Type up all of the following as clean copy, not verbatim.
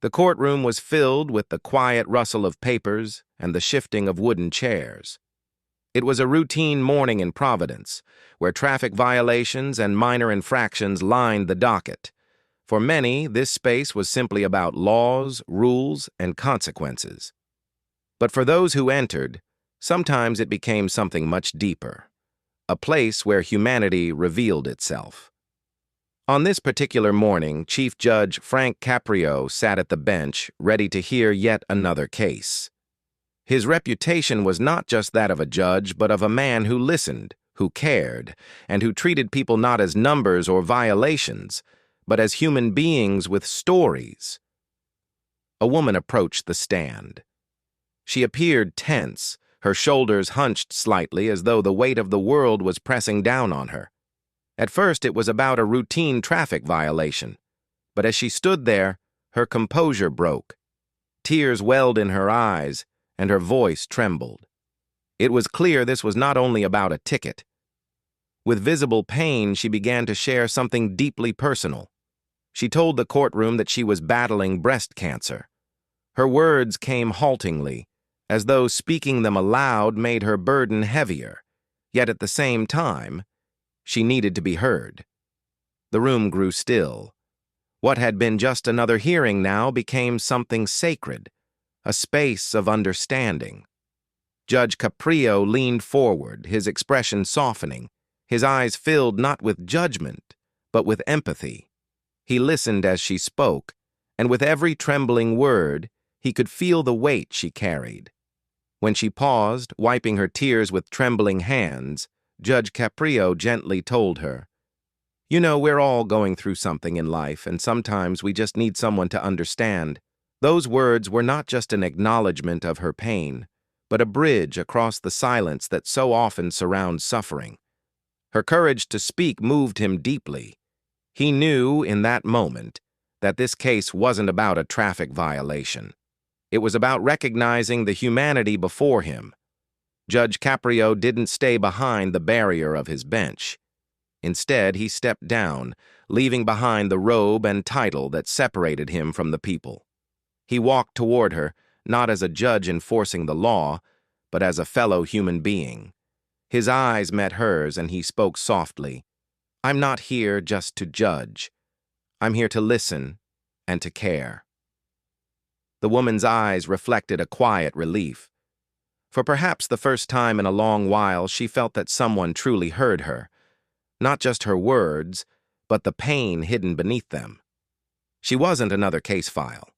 The courtroom was filled with the quiet rustle of papers and the shifting of wooden chairs. It was a routine morning in Providence, where traffic violations and minor infractions lined the docket. For many, this space was simply about laws, rules, and consequences. But for those who entered, sometimes it became something much deeper, a place where humanity revealed itself. On this particular morning, Chief Judge Frank Caprio sat at the bench, ready to hear yet another case. His reputation was not just that of a judge, but of a man who listened, who cared, and who treated people not as numbers or violations, but as human beings with stories. A woman approached the stand. She appeared tense, her shoulders hunched slightly as though the weight of the world was pressing down on her. At first, it was about a routine traffic violation, but as she stood there, her composure broke. Tears welled in her eyes, and her voice trembled. It was clear this was not only about a ticket. With visible pain, she began to share something deeply personal. She told the courtroom that she was battling breast cancer. Her words came haltingly, as though speaking them aloud made her burden heavier, yet at the same time, she needed to be heard. The room grew still. What had been just another hearing now became something sacred, a space of understanding. Judge Caprio leaned forward, his expression softening, his eyes filled not with judgment, but with empathy. He listened as she spoke, and with every trembling word, he could feel the weight she carried. When she paused, wiping her tears with trembling hands, Judge Caprio gently told her, "You know, we're all going through something in life, and sometimes we just need someone to understand." Those words were not just an acknowledgement of her pain, but a bridge across the silence that so often surrounds suffering. Her courage to speak moved him deeply. He knew in that moment that this case wasn't about a traffic violation. It was about recognizing the humanity before him. Judge Caprio didn't stay behind the barrier of his bench. Instead, he stepped down, leaving behind the robe and title that separated him from the people. He walked toward her, not as a judge enforcing the law, but as a fellow human being. His eyes met hers, and he spoke softly. "I'm not here just to judge. I'm here to listen and to care." The woman's eyes reflected a quiet relief. For perhaps the first time in a long while, she felt that someone truly heard her. Not just her words, but the pain hidden beneath them. She wasn't another case file.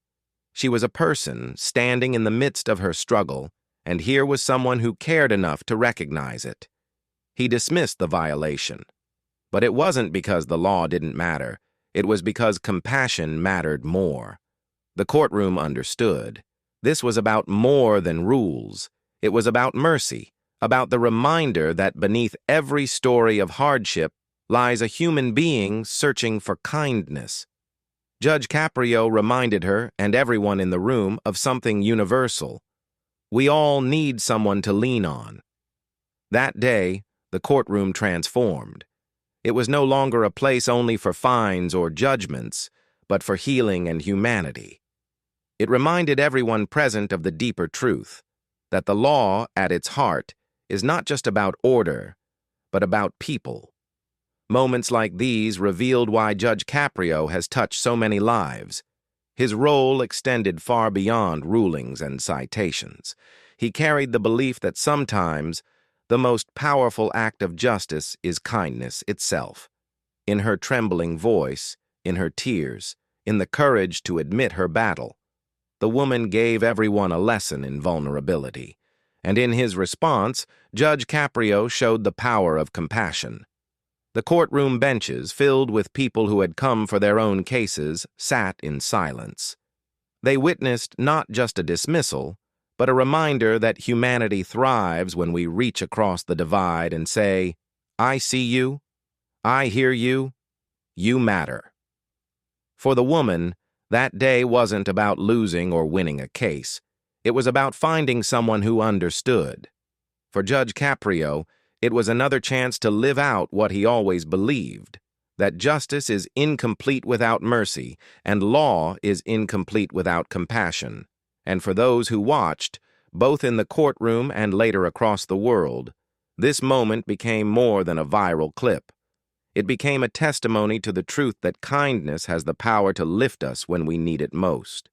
She was a person standing in the midst of her struggle, and here was someone who cared enough to recognize it. He dismissed the violation. But it wasn't because the law didn't matter. It was because compassion mattered more. The courtroom understood. This was about more than rules. It was about mercy, about the reminder that beneath every story of hardship lies a human being searching for kindness. Judge Caprio reminded her and everyone in the room of something universal. We all need someone to lean on. That day, the courtroom transformed. It was no longer a place only for fines or judgments, but for healing and humanity. It reminded everyone present of the deeper truth, that the law, at its heart, is not just about order, but about people. Moments like these revealed why Judge Caprio has touched so many lives. His role extended far beyond rulings and citations. He carried the belief that sometimes the most powerful act of justice is kindness itself. In her trembling voice, in her tears, in the courage to admit her battle, the woman gave everyone a lesson in vulnerability. And in his response, Judge Caprio showed the power of compassion. The courtroom benches, filled with people who had come for their own cases, sat in silence. They witnessed not just a dismissal, but a reminder that humanity thrives when we reach across the divide and say, "I see you, I hear you, you matter." For the woman, that day wasn't about losing or winning a case. It was about finding someone who understood. For Judge Caprio, it was another chance to live out what he always believed. that justice is incomplete without mercy, and law is incomplete without compassion. And for those who watched, both in the courtroom and later across the world, this moment became more than a viral clip. It became a testimony to the truth that kindness has the power to lift us when we need it most.